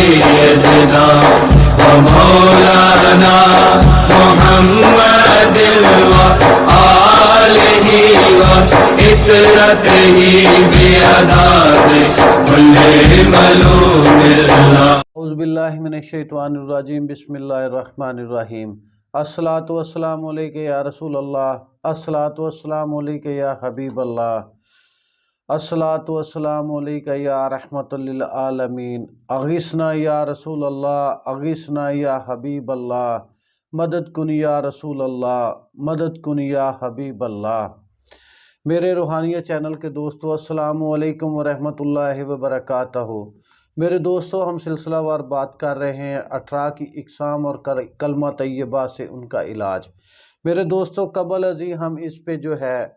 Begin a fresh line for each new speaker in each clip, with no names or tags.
سيدنا ومولانا محمد وآله وإطرته بأداب كل ملوم الله.
اعوذ باللہ من الشیطان الرجیم. بسم اللہ الرحمن الرحیم. الصلاۃ والسلام علیک یا رسول اللہ. الصلاۃ والسلام علیک یا حبیب اللہ. الصلاۃ والسلام علیک یا رحمت للعالمین. اغثنا یا رسول اللہ، اغثنا یا حبیب اللہ، مدد کن یا رسول اللہ، مدد کن یا حبیب اللہ. میرے روحانیت چینل کے دوستو، السلام علیکم ورحمۃ اللہ وبرکاتہ. میرے دوستو، ہم سلسلہ وار بات کر رہے ہیں 18 کی اقسام اور کلمہ طیبہ سے ان کا علاج. میرے دوستو، قبل ازیں ہم اس پہ جو ہے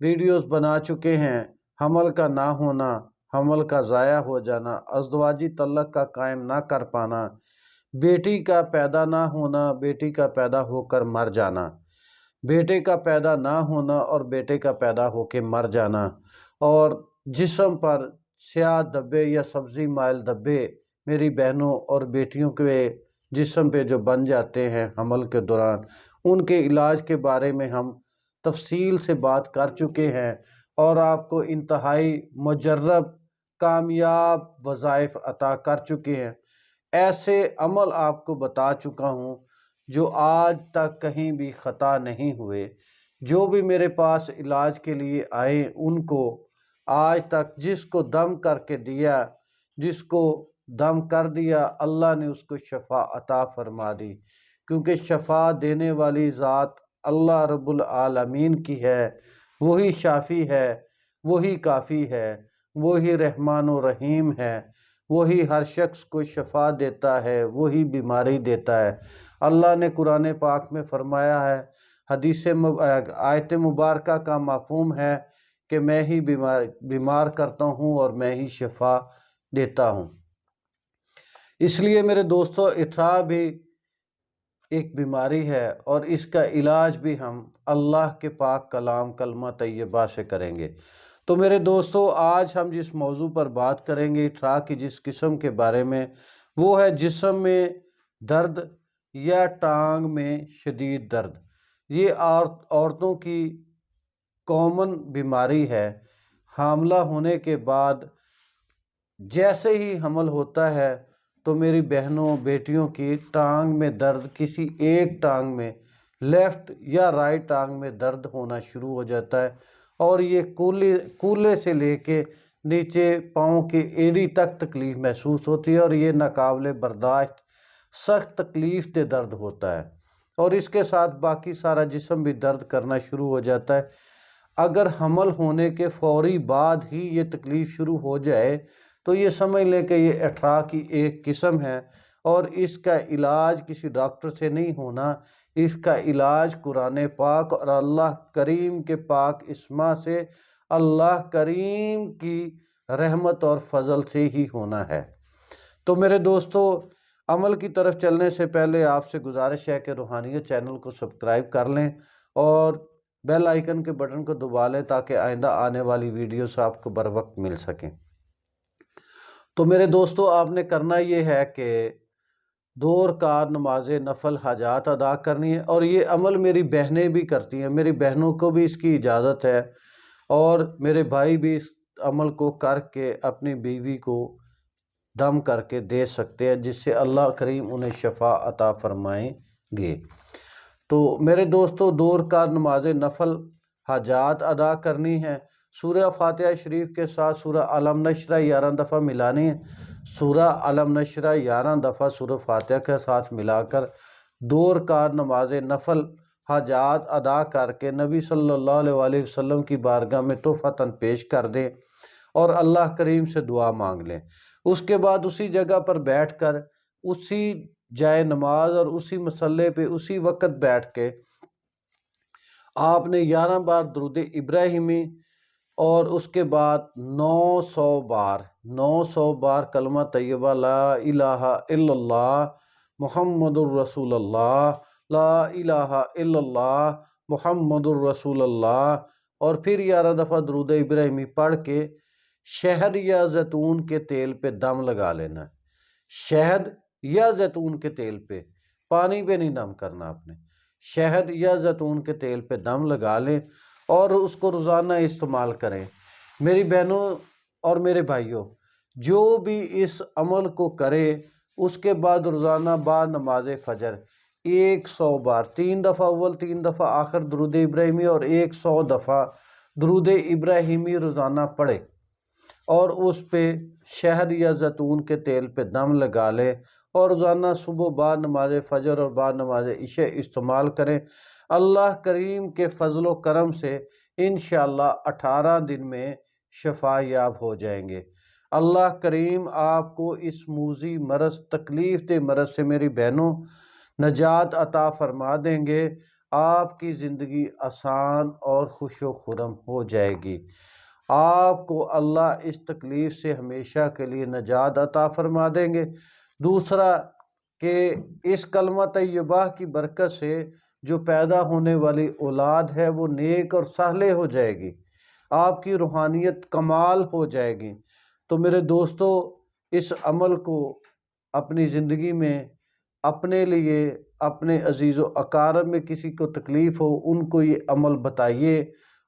ویڈیوز بنا چکے ہیں. حمل کا نہ ہونا، حمل کا ضائع ہو جانا، ازدواجی تعلق کا قائم نہ کر پانا، بیٹی کا پیدا نہ ہونا، بیٹی کا پیدا ہو کر مر جانا، بیٹے کا پیدا نہ ہونا اور بیٹے کا پیدا ہو کے مر جانا، اور جسم پر سیاہ دھبے یا سبزی مائل دھبے میری بہنوں اور بیٹیوں کے جسم پہ جو بن جاتے ہیں حمل کے دوران، ان کے علاج کے بارے میں ہم تفصیل سے بات کر چکے ہیں اور آپ کو انتہائی مجرب کامیاب وظائف عطا کر چکے ہیں. ایسے عمل آپ کو بتا چکا ہوں جو آج تک کہیں بھی خطا نہیں ہوئے. جو بھی میرے پاس علاج کے لیے آئے ان کو آج تک جس کو دم کر کے دیا، جس کو دم کر دیا، اللہ نے اس کو شفا عطا فرما دی، کیونکہ شفا دینے والی ذات اللہ رب العالمین کی ہے. وہی شافی ہے، وہی کافی ہے، وہی رحمان و رحیم ہے، وہی ہر شخص کو شفا دیتا ہے، وہی بیماری دیتا ہے. اللہ نے قرآن پاک میں فرمایا ہے، آیت مبارکہ کا مفہوم ہے کہ میں ہی بیمار کرتا ہوں اور میں ہی شفا دیتا ہوں. اس لیے میرے دوستو، اٹھا بھی ایک بیماری ہے اور اس کا علاج بھی ہم اللہ کے پاک کلام کلمہ طیبہ سے کریں گے. تو میرے دوستو، آج ہم جس موضوع پر بات کریں گے اٹھا کی جس قسم کے بارے میں، وہ ہے جسم میں درد یا ٹانگ میں شدید درد. یہ عورتوں کی کامن بیماری ہے. حاملہ ہونے کے بعد جیسے ہی حمل ہوتا ہے تو میری بہنوں بیٹیوں کی ٹانگ میں درد، کسی ایک ٹانگ میں، لیفٹ یا رائٹ ٹانگ میں درد ہونا شروع ہو جاتا ہے، اور یہ کولے سے لے کے نیچے پاؤں کے ایڑی تک تکلیف محسوس ہوتی ہے، اور یہ ناقابل برداشت سخت تکلیف دہ درد ہوتا ہے، اور اس کے ساتھ باقی سارا جسم بھی درد کرنا شروع ہو جاتا ہے. اگر حمل ہونے کے فوری بعد ہی یہ تکلیف شروع ہو جائے تو یہ سمجھ لیں کہ یہ اٹھا کی ایک قسم ہے، اور اس کا علاج کسی ڈاکٹر سے نہیں ہونا. اس کا علاج قرآن پاک اور اللہ کریم کے پاک اسما سے، اللہ کریم کی رحمت اور فضل سے ہی ہونا ہے. تو میرے دوستو، عمل کی طرف چلنے سے پہلے آپ سے گزارش ہے کہ روحانیت چینل کو سبسکرائب کر لیں اور بیل آئیکن کے بٹن کو دبا لیں تاکہ آئندہ آنے والی ویڈیوز آپ کو بر وقت مل سکیں. تو میرے دوستو، آپ نے کرنا یہ ہے کہ 2 رکعت نماز نفل حاجات ادا کرنی ہے، اور یہ عمل میری بہنیں بھی کرتی ہیں. میری بہنوں کو بھی اس کی اجازت ہے، اور میرے بھائی بھی اس عمل کو کر کے اپنی بیوی کو دم کر کے دے سکتے ہیں، جس سے اللہ کریم انہیں شفا عطا فرمائیں گے. تو میرے دوستو، 2 رکعت نماز نفل حاجات ادا کرنی ہے. سورہ فاتحہ شریف کے ساتھ سورہ علم نشرہ 11 دفعہ ملانی ہے. سورہ علم نشرہ 11 دفعہ سورہ فاتحہ کے ساتھ ملا کر 2 رکعت نماز نفل حاجات ادا کر کے نبی صلی اللہ علیہ وسلم کی بارگاہ میں تحفۃً پیش کر دیں اور اللہ کریم سے دعا مانگ لیں. اس کے بعد اسی جگہ پر بیٹھ کر اسی جائے نماز اور اسی مصلے پہ اسی وقت بیٹھ کے آپ نے 11 بار درود ابراہیمی اور اس کے بعد 900 بار کلمہ طیبہ لا الہ الا اللہ محمد الرسول اللہ، لا الہ الا اللہ محمد الرسول اللہ، اور پھر 11 دفعہ درود ابراہیمی پڑھ کے شہد یا زیتون کے تیل پہ دم لگا لینا ہے. شہد یا زیتون کے تیل پہ، پانی پہ نہیں دم کرنا آپ نے، شہد یا زیتون کے تیل پہ دم لگا لیں اور اس کو روزانہ استعمال کریں۔ میری بہنوں اور میرے بھائیوں، جو بھی اس عمل کو کرے اس کے بعد روزانہ بعد نماز فجر 100 بار، 3 دفعہ اول، 3 دفعہ آخر درود ابراہیمی اور 100 دفعہ درود ابراہیمی روزانہ پڑھے اور اس پہ شہد یا زیتون کے تیل پہ دم لگا لے اور روزانہ صبح بعد نماز فجر اور بعد نماز عشاء استعمال کریں۔ اللہ کریم کے فضل و کرم سے انشاءاللہ 18 دن میں شفا یاب ہو جائیں گے۔ اللہ کریم آپ کو اس موذی مرض، تکلیف دہ مرض سے میری بہنوں نجات عطا فرما دیں گے۔ آپ کی زندگی آسان اور خوش و خرم ہو جائے گی۔ آپ کو اللہ اس تکلیف سے ہمیشہ کے لیے نجات عطا فرما دیں گے۔ دوسرا کہ اس کلمہ طیبہ کی برکت سے جو پیدا ہونے والی اولاد ہے وہ نیک اور صالح ہو جائے گی، آپ کی روحانیت کمال ہو جائے گی۔ تو میرے دوستو، اس عمل کو اپنی زندگی میں اپنے لیے، اپنے عزیز و اقارب میں کسی کو تکلیف ہو ان کو یہ عمل بتائیے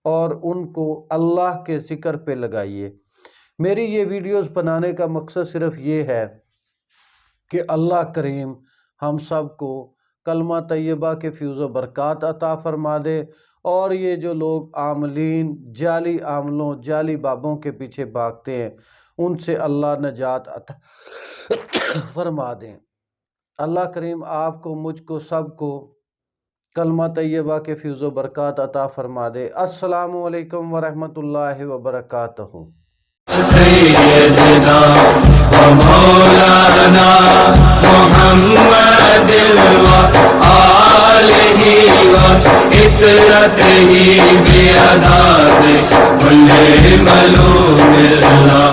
اور ان کو اللہ کے ذکر پہ لگائیے۔ میری یہ ویڈیوز بنانے کا مقصد صرف یہ ہے کہ اللہ کریم ہم سب کو کلمہ طیبہ کے فیض و برکات عطا فرما دے اور یہ جو لوگ عاملین، جعلی عاملوں، جعلی بابوں کے پیچھے بھاگتے ہیں ان سے اللہ نجات عطا فرما دیں۔ اللہ کریم آپ کو، مجھ کو، سب کو کلمہ طیبہ کے فیض و برکات عطا فرما دے۔ السلام علیکم ورحمۃ اللہ وبرکاتہ۔
سیدنا و مولانا محمد و آلہ و اطرتہ بیعداد کل ملوم اللہ۔